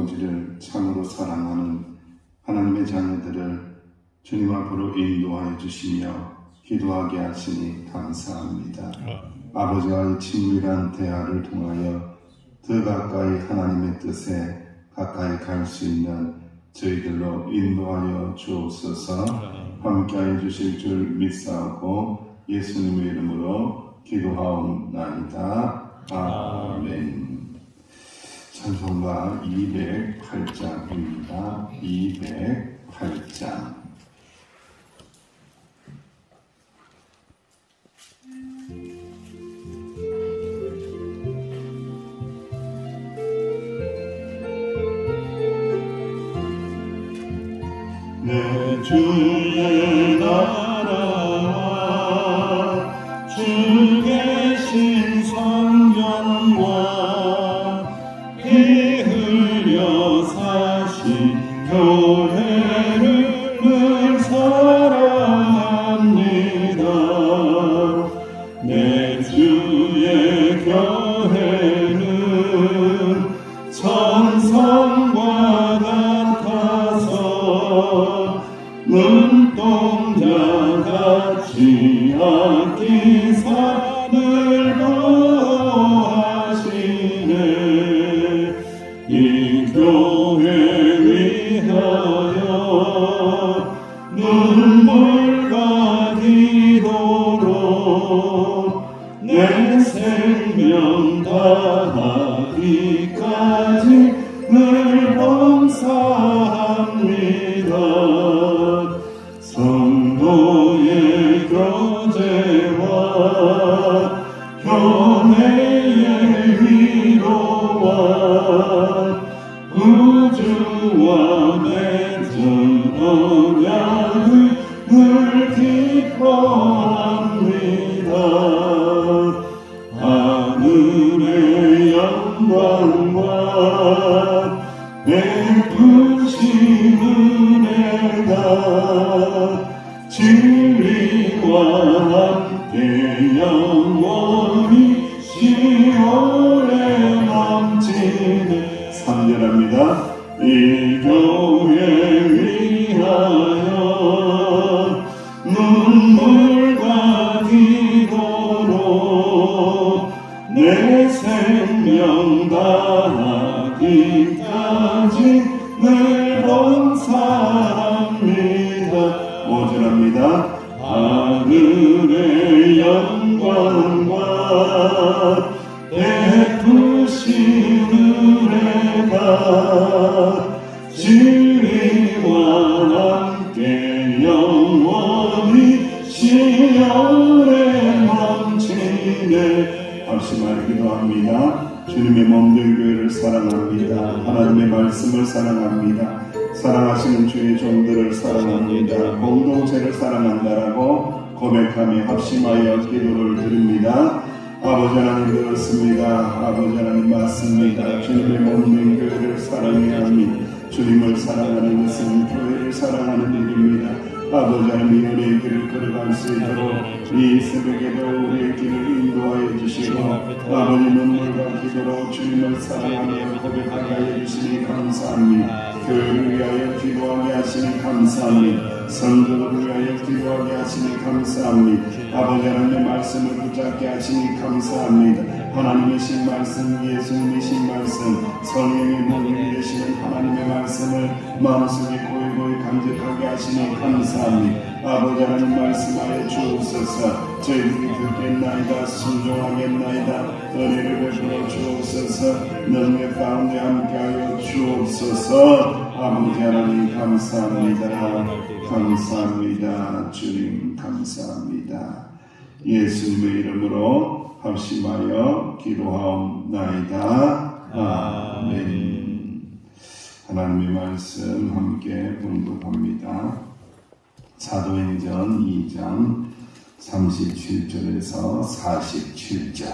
아버지를 참으로 사랑하는 하나님의 자녀들을 주님 앞으로 인도하여 주시며 기도하게 하시니 감사합니다. 아버지와의 친밀한 대화를 통하여 더 가까이 하나님의 뜻에 가까이 갈 수 있는 저희들로 인도하여 주옵소서. 함께하여 주실 줄 믿사오고 예수님의 이름으로 기도하옵나이다. 아멘. 찬송가 208장입니다. 208장. 내 주의 나라와 주 계신 성경과 피 흘려 사신 교회를 늘 사랑합니다. 내 주의 교회는 천성과 같아서 눈동자같이 아끼사 늘 보호하시네. 이 교회 위하여 눈물과 기도로 내 생명 다하기까지 늘 봉사합니다. 성도의 교제와 교회의 위로와 우주와 맺은 언약을 늘 기뻐합니다. 하늘의 영광과 베푸신 은혜가 진리와 함께 영원히 시온에 넘치네. 3절합니다. 이 교회 위하여 눈물과 기도로 내 생명 다하기까지 늘 봉사합니다. 5절합니다. 하늘의 영광과 베푸신 은혜가 진리와 함께 영원히 시온에 넘치네. 합심하여 기도합니다. 주님의 몸된 교회를 사랑합니다. 하나님의 말씀을 사랑합니다. 사랑하시는 주의 종들을 사랑합니다. 공동체를 사랑한다라고 고백하며 합심하여 기도를 드립니다. 아버지 하나님 그렇습니다. 아버지 하나님 맞습니다. 주님의 몸된 교회를 사랑해야 합니다. 주님을 사랑하는 것은 교회를 사랑하는 일입니다. 아버지 하나님 우리의 길을 걸어갈 수 있도록 이 새벽에도 우리의 길을 인도하여 주시고 아버지 눈물과 기도로 주님을 사랑하며 고백하게 하여 주시니 감사합니다. 교회를 위하여 기도하게 하시니 감사합니다. 성도를 위하여 기도하게 하시니 감사합니다. 아버지 하나님의 말씀을 붙잡게 하시니 감사합니다. 하나님의 신 말씀, 예수님의 신 말씀, 성령의 몸이 되시는 하나님의 말씀을 마음속에 고이고이 간직하게 하시니 감사합니다. 아버지 하나님 말씀하여 주옵소서. 저희들이 듣겠나이다, 순종하겠나이다. 은혜를 베풀어 주옵소서. 능력 가운데 함께하여 주옵소서. 아버지 하나님 감사합니다. 감사합니다. 주님 감사합니다. 예수님의 이름으로 합심하여 기도하옵나이다. 아멘. 하나님의 말씀 함께 봉독합니다. 사도행전 2장 37절에서 47절.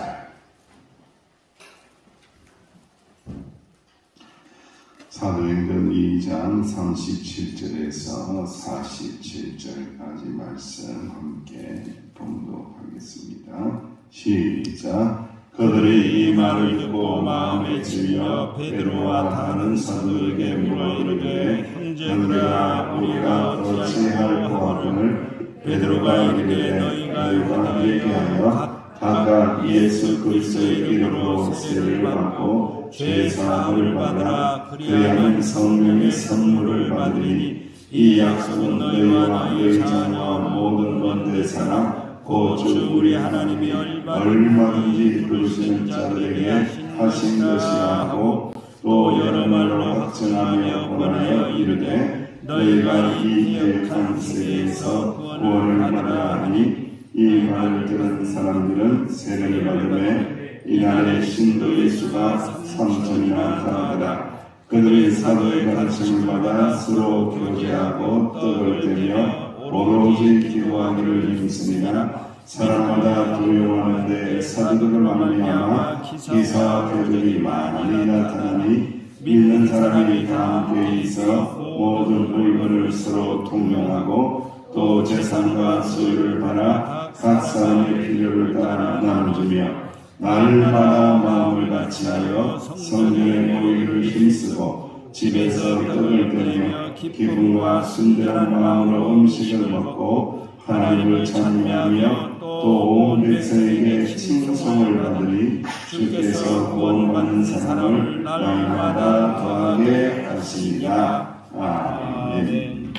사도행전 2장 37절에서 47절까지 말씀 함께 봉독하겠습니다. 시작. 그 그들이 이 말을 듣고 마음에 질려 베드로와 다른 사도에게 물어 이르되 형제들아 우리가 어찌할꼬 하거늘 베드로가 이르되 너희가 얘기하여 각각 예수 그리스도의 이름으로 세례를 받고 죄 사함을 받으라 그리하면 성령의 선물을 받으리니 이 약속은 너희와 너희 자녀와 모든 원대 사람 곧 주 우리 하나님이 얼마든지 부르시는 자들에게 하신 것이라 하고 또 여러 말로 확증하며 권하여 이르되 너희가 이 헬한 세계에서 구원을 받으라 하니 이 말을 들은 사람들은 세례를 받음에 이날에 신도의 수가 3,000이나 다하더라. 그들이 사도의 가르침을 받아 서로 교제하고 떡을 떼며 오로지 기도하기를 힘쓰니라. 사람마다 두려워하는데 사도들을 말미암아 기사와 표적이 많이 나타나니 믿는 사람이 다 함께 있어 모든 물건을 서로 통용하고 또 재산과 소유를 팔아 각 사람의 필요를 따라 나누며 날마다 마음을 같이하여 성전에 모이기를 힘쓰고 집에서 떡을 떼며 기쁨과 순전한 마음으로 음식을 먹고 하나님을 찬미하며 또 온 백성에게 칭송을 받으니 주께서 구원받는 사람을 날마다 더하게 하시리라. 아멘.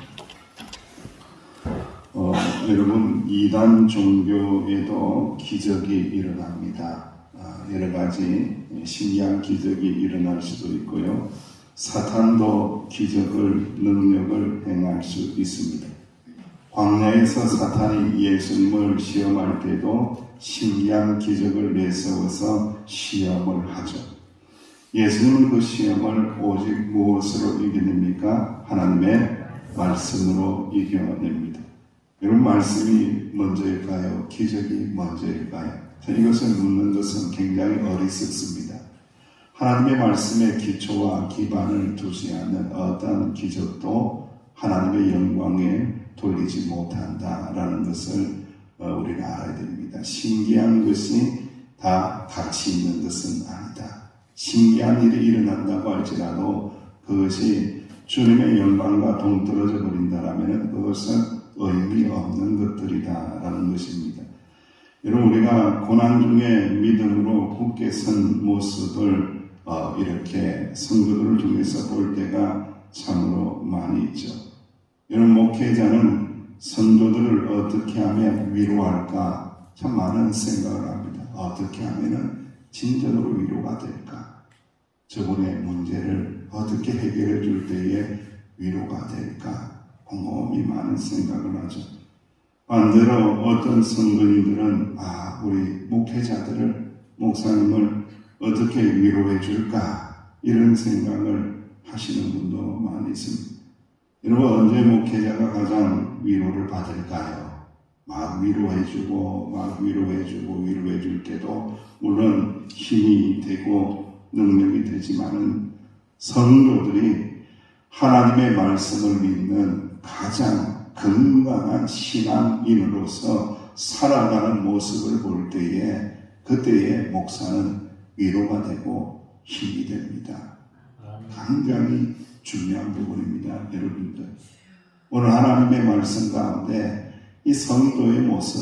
여러분 이단 종교에도 기적이 일어납니다. 여러 가지 신기한 기적이 일어날 수도 있고요. 사탄도 기적을 능력을 행할 수 있습니다. 광야에서 사탄이 예수님을 시험할 때도 신기한 기적을 내세워서 시험을 하죠. 예수님은 그 시험을 오직 무엇으로 이겨냅니까? 하나님의 말씀으로 이겨냅니다. 여러분 말씀이 먼저일까요? 기적이 먼저일까요? 이것을 묻는 것은 굉장히 어리석습니다. 하나님의 말씀에 기초와 기반을 두지 않는 어떤 기적도 하나님의 영광에 돌리지 못한다라는 것을 우리가 알아야 됩니다. 신기한 것이 다 가치 있는 것은 아니다. 신기한 일이 일어난다고 할지라도 그것이 주님의 영광과 동떨어져 버린다라면 그것은 의미 없는 것들이다라는 것입니다. 여러분 우리가 고난 중에 믿음으로 굳게 선 모습을 이렇게 성도들을 통해서 볼 때가 참으로 많이 있죠. 여러분 목회자는 성도들을 어떻게 하면 위로할까 참 많은 생각을 합니다. 어떻게 하면 진정으로 위로가 될까? 저분의 문제를 어떻게 해결해 줄 때에 위로가 될까? 곰곰이 많은 생각을 하죠. 반대로 어떤 성도님들은 우리 목회자들을 목사님을 어떻게 위로해 줄까? 이런 생각을 하시는 분도 많이 있습니다. 여러분 언제 목회자가 가장 위로를 받을까요? 막 위로해주고 위로해줄 때도 물론 힘이 되고 능력이 되지만은 성도들이 하나님의 말씀을 믿는 가장 건강한 신앙인으로서 살아가는 모습을 볼 때에 그때의 목사는 위로가 되고 힘이 됩니다. 굉장히 중요한 부분입니다. 여러분들 오늘 하나님의 말씀 가운데 이 성도의 모습,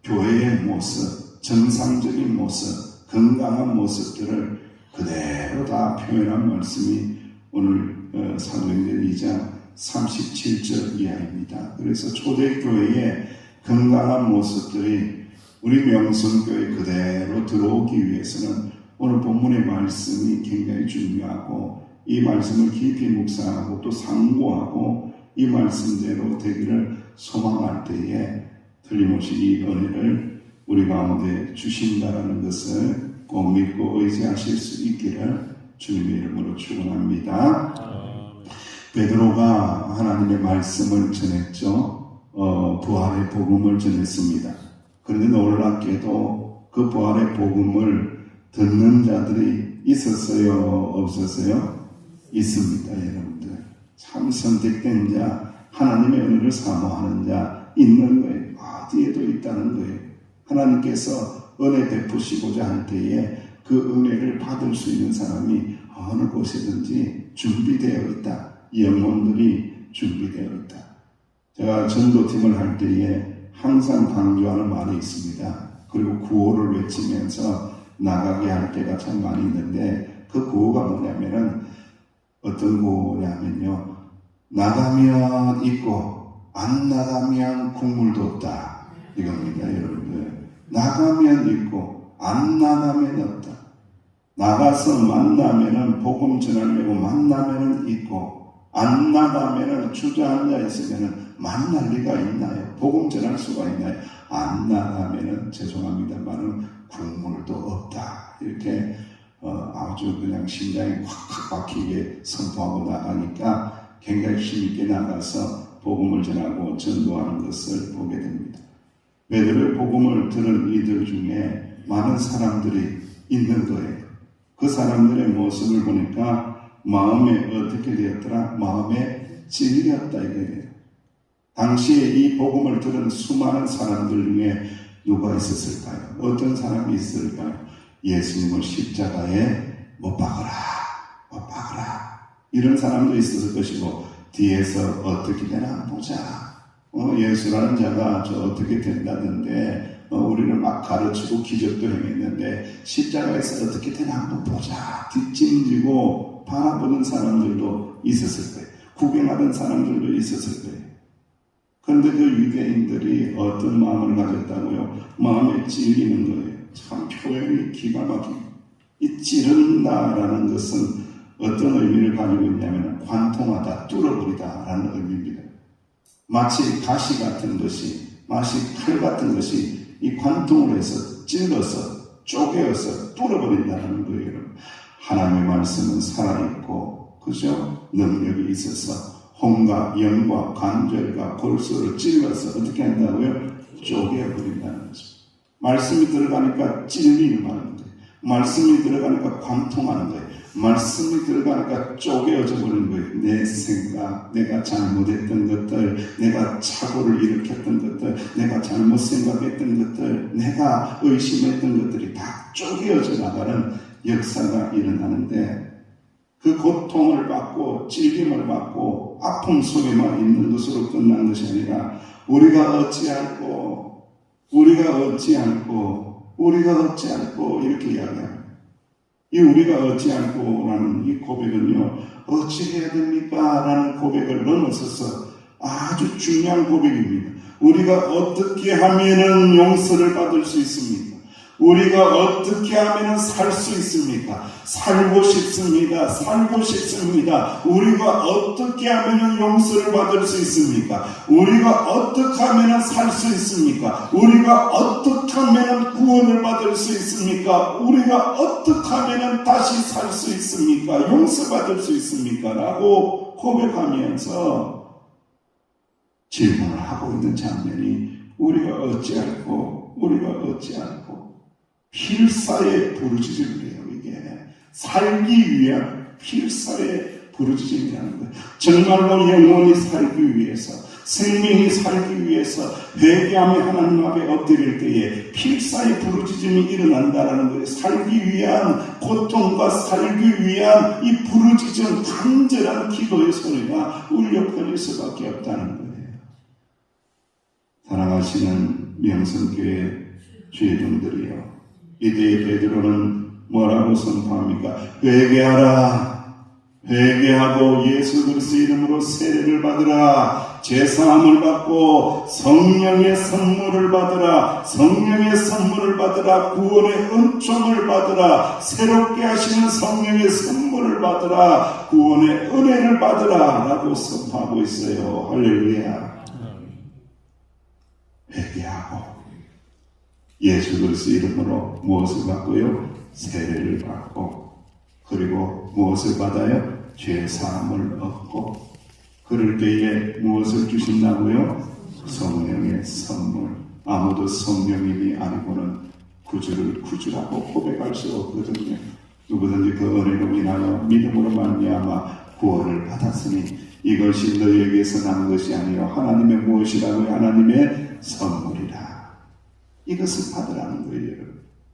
교회의 모습, 정상적인 모습, 건강한 모습들을 그대로 다 표현한 말씀이 오늘 사도행전 2장 37절 이하입니다. 그래서 초대교회의 건강한 모습들이 우리 명성교회 그대로 들어오기 위해서는 오늘 본문의 말씀이 굉장히 중요하고 이 말씀을 깊이 묵상하고 또 상고하고 이 말씀대로 되기를 소망할 때에 틀림없이 이 은혜를 우리 가운데 주신다라는 것을 꼭 믿고 의지하실 수 있기를 주님의 이름으로 축원합니다. 베드로가 하나님의 말씀을 전했죠. 부활의 복음을 전했습니다. 그런데 놀랍게도 그 부활의 복음을 듣는 자들이 있었어요? 없었어요? 있습니다. 여러분들 참 선택된 자, 하나님의 은혜를 사모하는 자 있는 거예요. 어디에도 있다는 거예요. 하나님께서 은혜 베푸시고자 할 때에 그 은혜를 받을 수 있는 사람이 어느 곳이든지 준비되어 있다. 영혼들이 준비되어 있다. 제가 전도팀을 할 때에 항상 강조하는 말이 있습니다. 그리고 구호를 외치면서 나가게 할 때가 참 많이 있는데 그 구호가 뭐냐면은 어떤 구호냐면요. 나가면 있고 안 나가면 국물도 없다. 이겁니다, 여러분들. 나가면 있고 안 나가면 없다. 나가서 만나면은 복음 전하려고 만나면은 있고 안 나가면은 주저앉아 있으면은 만날 리가 있나요? 복음 전할 수가 있나요? 안 나가면은 죄송합니다만은 국물도 없다. 이렇게 아주 그냥 심장이 콱콱 박히게 선포하고 나가니까 굉장히 힘있게 나가서 복음을 전하고 전도하는 것을 보게 됩니다. 베드로의 복음을 들은 이들 중에 많은 사람들이 있는 거예요. 그 사람들의 모습을 보니까 마음에 어떻게 되었더라? 마음에 찔렸다 이거예요. 당시에 이 복음을 들은 수많은 사람들 중에 누가 있었을까요? 어떤 사람이 있을까요? 예수님을 십자가에 못 박아라, 못 박아라. 이런 사람도 있었을 것이고 뒤에서 어떻게 되나 보자. 예수라는 자가 저 어떻게 된다던데 우리를 막 가르치고 기적도 행했는데 십자가에서 어떻게 되나 한번 보자. 뒷짐지고 바라보는 사람들도 있었을 거예요. 구경하던 사람들도 있었을 거예요. 그런데 그 유대인들이 어떤 마음을 가졌다고요? 마음에 찔리는 거예요. 참 표현이 기가 막힙니다. 이 찌른다라는 것은 어떤 의미를 가지고 있냐면 관통하다, 뚫어버리다라는 의미입니다. 마치 가시 같은 것이, 마치 칼 같은 것이 이 관통으로 해서 찔러서 쪼개어서 뚫어버린다는 거예요. 하나님의 말씀은 살아있고 그죠? 능력이 있어서 혼과 영과 관절과 골수를 찔러서 어떻게 한다고요? 쪼개어버린다는 거죠. 말씀이 들어가니까 찔리는 거예요. 말씀이 들어가니까 관통하는 거예요. 말씀이 들어가니까 쪼개어져 버리는 거예요. 내 생각, 내가 잘못했던 것들, 내가 착오를 일으켰던 것들, 내가 잘못 생각했던 것들, 내가 의심했던 것들이 다 쪼개어져 나가는 역사가 일어나는데 그 고통을 받고 찔림을 받고 아픔 속에만 있는 것으로 끝난 것이 아니라 우리가 어찌할꼬 이렇게 이야기합니다. 이 우리가 어찌할꼬라는 이 고백은요, 어찌해야 됩니까? 라는 고백을 넘어서서 아주 중요한 고백입니다. 우리가 어떻게 하면은 용서를 받을 수 있습니까? 우리가 어떻게 하면 살 수 있습니까? 살고 싶습니다. 우리가 어떻게 하면 용서를 받을 수 있습니까? 우리가 어떻게 하면 살 수 있습니까? 우리가 어떻게 하면 구원을 받을 수 있습니까? 우리가 어떻게 하면 다시 살 수 있습니까? 용서받을 수 있습니까? 라고 고백하면서 질문을 하고 있는 장면이 우리가 어찌할꼬 필사의 부르짖음이에요. 이게 살기 위한 필사의 부르짖음이라는 거예요. 정말로 영혼이 살기 위해서, 생명이 살기 위해서 회개하며 하나님 앞에 엎드릴 때에 필사의 부르짖음이 일어난다라는 거예요. 살기 위한 고통과 살기 위한 이 부르짖음, 간절한 기도의 소리가 울려 퍼질 수밖에 없다는 거예요. 사랑하시는 명성교회 주의종들이요, 이때의 베드로는 뭐라고 선포합니까? 회개하고 예수 그리스도의 이름으로 세례를 받으라. 제사함을 받고 성령의 선물을 받으라. 구원의 은총을 받으라. 새롭게 하시는 성령의 선물을 받으라. 구원의 은혜를 받으라 라고 선포하고 있어요. 할렐루야. 회개하고 예수 그리스도 이름으로 무엇을 받고요? 세례를 받고, 그리고 무엇을 받아요? 죄 사함을 얻고, 그럴 때에 무엇을 주신다고요? 성령의 선물. 아무도 성령님이 아니고는 구주라고 고백할 수 없거든요. 누구든지 그 은혜로 인하여 믿음으로 말미암아 구원을 받았으니 이것이 너희에게서 난 것이 아니요 하나님의 무엇이라고요? 하나님의 선물이라. 이것을 받으라는 거예요.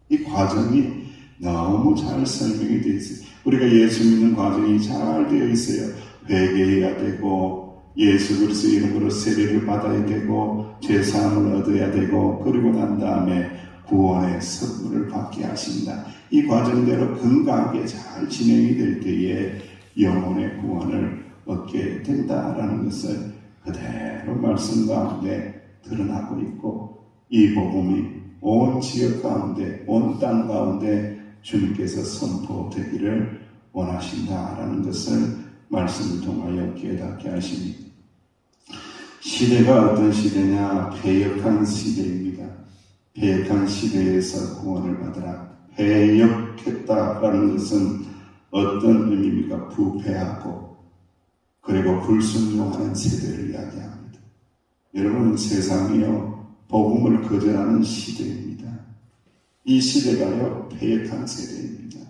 이 과정이 너무 잘 설명이 되어 있어요. 우리가 예수 믿는 과정이 잘 되어 있어요. 회개해야 되고 예수 그리스도 이름으로 세례를 받아야 되고 죄사함을 얻어야 되고 그리고 난 다음에 구원의 선물을 받게 하신다. 이 과정대로 건강하게 잘 진행이 될 때에 영혼의 구원을 얻게 된다라는 것을 그대로 말씀 가운데 드러나고 있고 이 복음이 온 지역 가운데 온 땅 가운데 주님께서 선포되기를 원하신다라는 것을 말씀을 통하여 깨닫게 하시니 시대가 어떤 시대냐? 패역한 시대입니다. 패역한 시대에서 구원을 받으라. 패역했다라는 것은 어떤 의미입니까? 부패하고 그리고 불순종하는 세대를 이야기합니다. 여러분 세상이요 복음을 거절하는 시대입니다. 이 시대가요 패역한 세대입니다.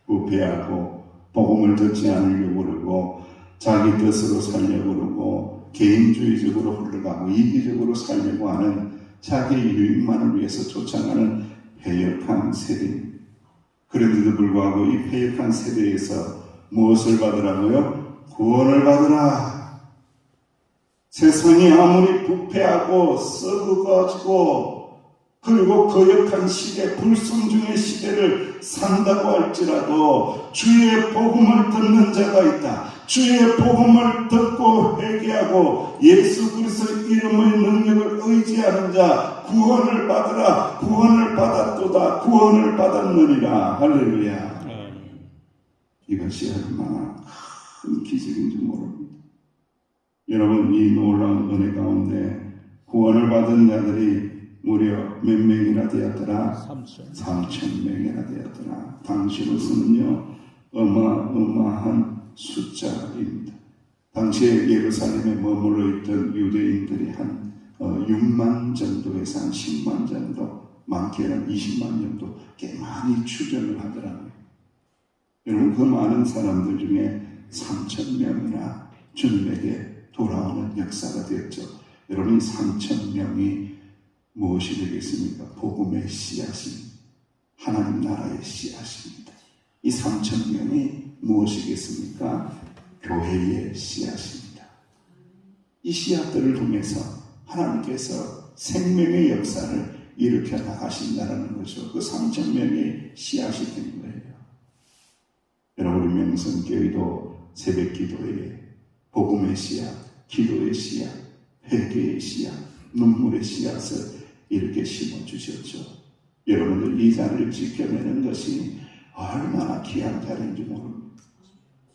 부패하고 복음을 듣지 않으려고 그러고 자기 뜻으로 살려고 그러고 개인주의적으로 흘러가고 이기적으로 살려고 하는 자기 유익만을 위해서 쫓아가는 패역한 세대입니다. 그런데도 불구하고 이 패역한 세대에서 무엇을 받으라고요? 구원을 받으라. 세상이 아무리 부패하고 썩어가지고 그리고 거역한 시대, 불순종의 시대를 산다고 할지라도 주의 복음을 듣는 자가 있다. 주의 복음을 듣고 회개하고 예수 그리스도 이름의 능력을 의지하는 자 구원을 받으라. 구원을 받았도다. 구원을 받았느니라. 할렐루야. 이것이 얼마나 큰 기적인지 모릅니다. 여러분 이 놀라운 은혜 가운데 구원을 받은 자들이 무려 몇 명이나 되었더라? 3,000명이나 되었더라. 당시로서는요 어마어마한 숫자입니다. 당시에 예루살렘에 머물러 있던 유대인들이 한 6만 정도에서 한 10만 정도, 많게는 20만 정도 꽤 많이 추정을 하더라고요. 여러분 그 많은 사람들 중에 3,000명이나 주님에게 돌아오는 역사가 되었죠. 여러분 3,000명이 무엇이 되겠습니까? 복음의 씨앗입니다. 하나님 나라의 씨앗입니다. 이 3,000명이 무엇이겠습니까? 교회의 씨앗입니다. 이 씨앗들을 통해서 하나님께서 생명의 역사를 일으켜 나가신다는 거죠. 그 3,000명의 씨앗이 된 거예요. 여러분 우리 명성교회도 새벽 기도에 복음의 씨앗, 기도의 씨앗, 회개의 씨앗, 눈물의 씨앗을 이렇게 심어주셨죠. 여러분들 이 자리를 지켜내는 것이 얼마나 귀한 자리인지 모릅니다.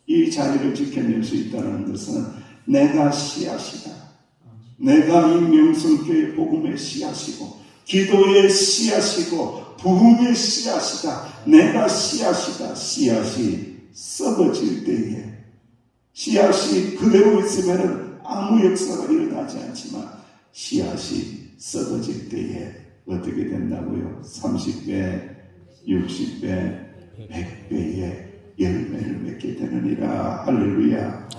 이 자리를 지켜낼 수 있다는 것은 내가 씨앗이다. 내가 이 명성교회 복음의 씨앗이고 기도의 씨앗이고 부흥의 씨앗이다. 내가 씨앗이다. 씨앗이 썩어질 때에 씨앗이 그대로 있으면 아무 역사가 일어나지 않지만 씨앗이 썩어질 때에 어떻게 된다고요? 30배, 60배, 100배의 열매를 맺게 되느니라. 할렐루야.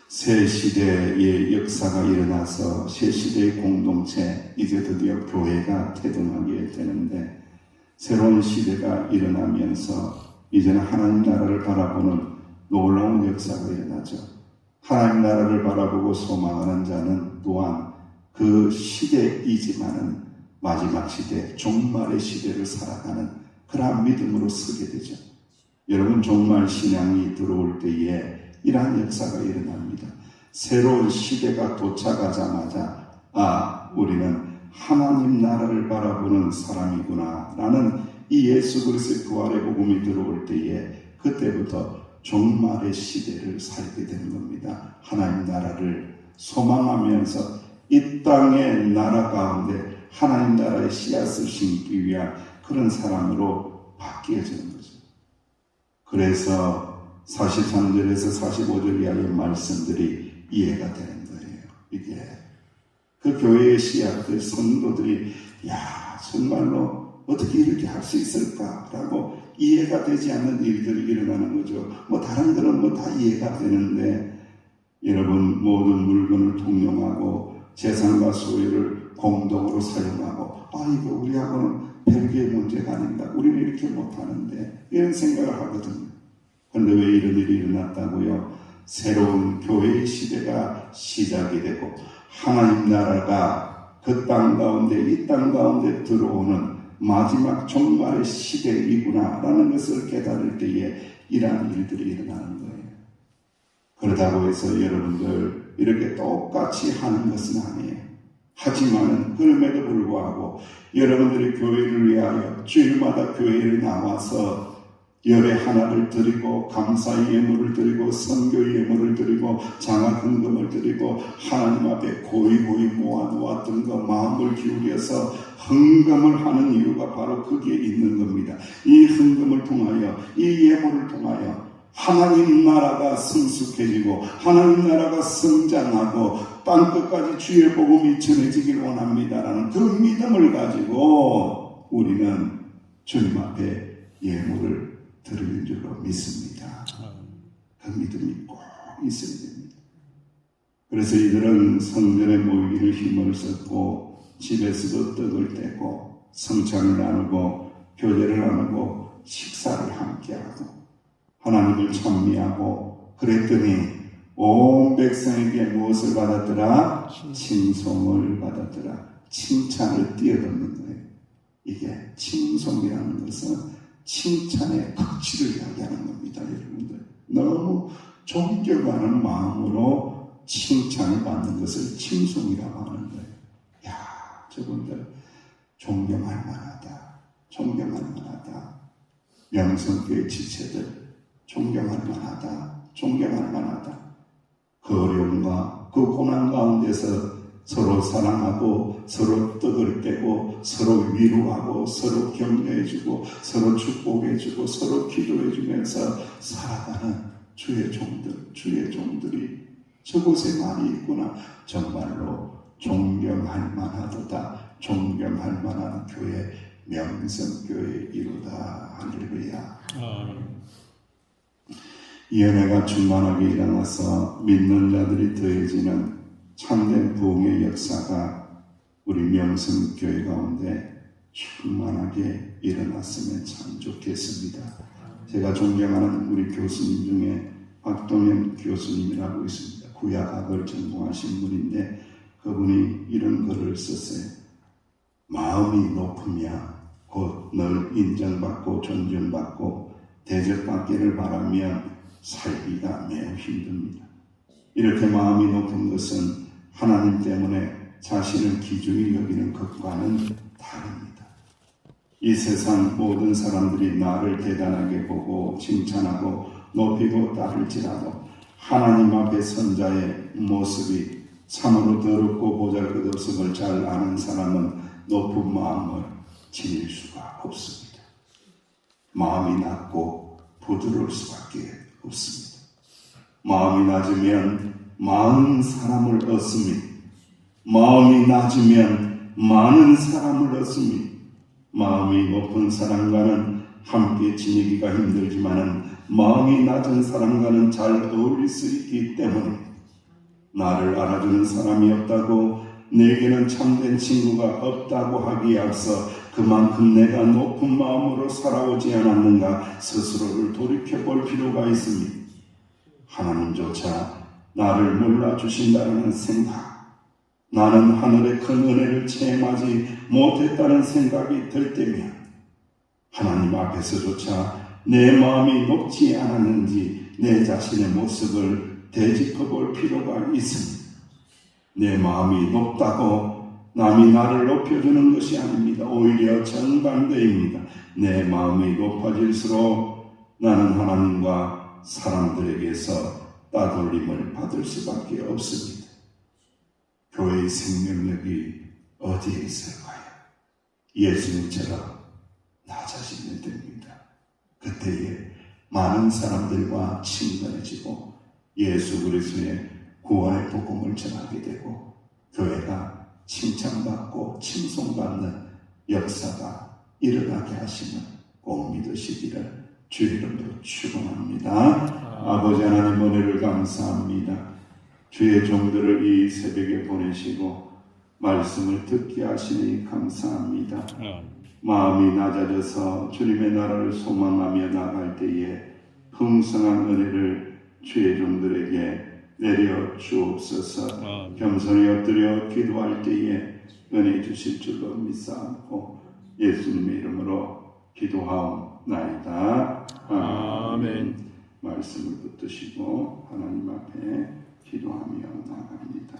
새 시대의 역사가 일어나서 새 시대의 공동체, 이제 드디어 교회가 태동하게 되는데 새로운 시대가 일어나면서 이제는 하나님 나라를 바라보는 놀라운 역사가 일어나죠. 하나님 나라를 바라보고 소망하는 자는 또한 그 시대이지만은 마지막 시대, 종말의 시대를 살아가는 그러한 믿음으로 서게 되죠. 여러분 종말 신앙이 들어올 때에 이러한 역사가 일어납니다. 새로운 시대가 도착하자마자 우리는 하나님 나라를 바라보는 사람이구나 라는 이 예수 그리스도의 부활의 복음이 들어올 때에 그때부터 종말의 시대를 살게 되는 겁니다. 하나님 나라를 소망하면서 이 땅의 나라 가운데 하나님 나라의 씨앗을 심기 위한 그런 사람으로 바뀌어지는 거죠. 그래서 43절에서 45절 이하의 말씀들이 이해가 되는 거예요. 이게 그 교회의 씨앗들 성도들이 정말로 어떻게 이렇게 할 수 있을까라고 이해가 되지 않는 일들이 일어나는 거죠. 다른 거는 다 이해가 되는데 여러분 모든 물건을 통용하고 재산과 소유를 공동으로 사용하고 이거 우리하고는 별개의 문제가 아닌가. 우리는 이렇게 못하는데 이런 생각을 하거든요. 그런데 왜 이런 일이 일어났다고요? 새로운 교회의 시대가 시작이 되고 하나님 나라가 그 땅 가운데 이 땅 가운데 들어오는 마지막 종말의 시대이구나 라는 것을 깨달을 때에 이러한 일들이 일어나는 거예요. 그러다고 해서 여러분들 이렇게 똑같이 하는 것은 아니에요. 하지만은 그럼에도 불구하고 여러분들이 교회를 위하여 주일마다 교회에 나와서 열의 하나를 드리고 감사의 예물을 드리고 선교의 예물을 드리고 장학 헌금을 드리고 하나님 앞에 고이고이 모아놓았던 그 마음을 기울여서 헌금을 하는 이유가 바로 거기에 있는 겁니다. 이 헌금을 통하여 이 예물을 통하여 하나님 나라가 성숙해지고 하나님 나라가 성장하고 땅끝까지 주의 복음이 전해지길 원합니다라는 그 믿음을 가지고 우리는 주님 앞에 예물을 드리는 줄로 믿습니다. 그 믿음이 꼭 있어야 됩니다. 그래서 이들은 성전에 모이기를 힘을 썼고 집에서도 떡을 떼고 성찬을 나누고 교제를 나누고 식사를 함께하고 하나님을 찬미하고 그랬더니 온 백성에게 무엇을 받았더라? 칭송을 받았더라. 칭찬을 뛰어넘는 거예요. 이게 칭송이라는 것은 칭찬의 가치를 이야기하는 겁니다. 여러분들 너무 존경하는 마음으로 칭찬을 받는 것을 칭송이라고 하는 거예요. 야, 저분들 존경할 만하다. 존경할 만하다. 명성교회 지체들 존경할 만하다. 존경할 만하다. 그 어려움과 그 고난 가운데서 서로 사랑하고 서로 떡을 떼고 서로 위로하고 서로 격려해주고 서로 축복해주고 서로 기도해주면서 살아가는 주의 종들이 저곳에 많이 있구나. 정말로 존경할 만하도다. 존경할 만한 교회 명성교회 이루다. 할렐루야. 이 은혜가 충만하게 일어나서 믿는 자들이 더해지는 참된 부흥의 역사가 우리 명성교회 가운데 충만하게 일어났으면 참 좋겠습니다. 제가 존경하는 우리 교수님 중에 박동현 교수님이라고 있습니다. 구약학을 전공하신 분인데 그분이 이런 글을 썼어요. 마음이 높으면 곧 늘 인정받고 존중받고 대접받기를 바라면 살기가 매우 힘듭니다. 이렇게 마음이 높은 것은 하나님 때문에 자신을 기준히 여기는 것과는 다릅니다. 이 세상 모든 사람들이 나를 대단하게 보고 칭찬하고 높이고 따를지라도 하나님 앞에 선 자의 모습이 참으로 더럽고 보잘것없음을 잘 아는 사람은 높은 마음을 지닐 수가 없습니다. 마음이 낮고 부드러울 수밖에 없습니다. 마음이 낮으면 많은 사람을 얻습니다. 마음이 낮으면 많은 사람을 얻습니다. 마음이 높은 사람과는 함께 지내기가 힘들지만은 마음이 낮은 사람과는 잘 어울릴 수 있기 때문에 나를 알아주는 사람이 없다고 내게는 참된 친구가 없다고 하기에 앞서 그만큼 내가 높은 마음으로 살아오지 않았는가 스스로를 돌이켜볼 필요가 있습니다. 하나님조차 나를 몰라주신다는 생각, 나는 하늘의 큰 은혜를 체험하지 못했다는 생각이 들 때면 하나님 앞에서조차 내 마음이 높지 않았는지 내 자신의 모습을 되짚어볼 필요가 있습니다. 내 마음이 높다고 남이 나를 높여주는 것이 아닙니다. 오히려 정반대입니다. 내 마음이 높아질수록 나는 하나님과 사람들에게서 따돌림을 받을 수밖에 없습니다. 교회의 생명력이 어디에 있을까요? 예수님처럼 나 자신이 됩니다. 그때에 많은 사람들과 친근해지고 예수 그리스도의 구원의 복음을 전하게 되고 교회가 칭찬받고 칭송받는 역사가 일어나게 하시는 꼭 믿으시기를 주 이름으로 축원합니다. 아버지 하나님 은혜를 감사합니다. 주의 종들을 이 새벽에 보내시고 말씀을 듣게 하시니 감사합니다. 마음이 낮아져서 주님의 나라를 소망하며 나갈 때에 풍성한 은혜를 주의 종들에게 내려 주옵소서. 겸손히 엎드려 기도할 때에 은혜 주실 줄로 믿사옵고 예수님의 이름으로 기도하옵나이다. 아멘. 말씀을 붙드시고 하나님 앞에 기도하며 나갑니다.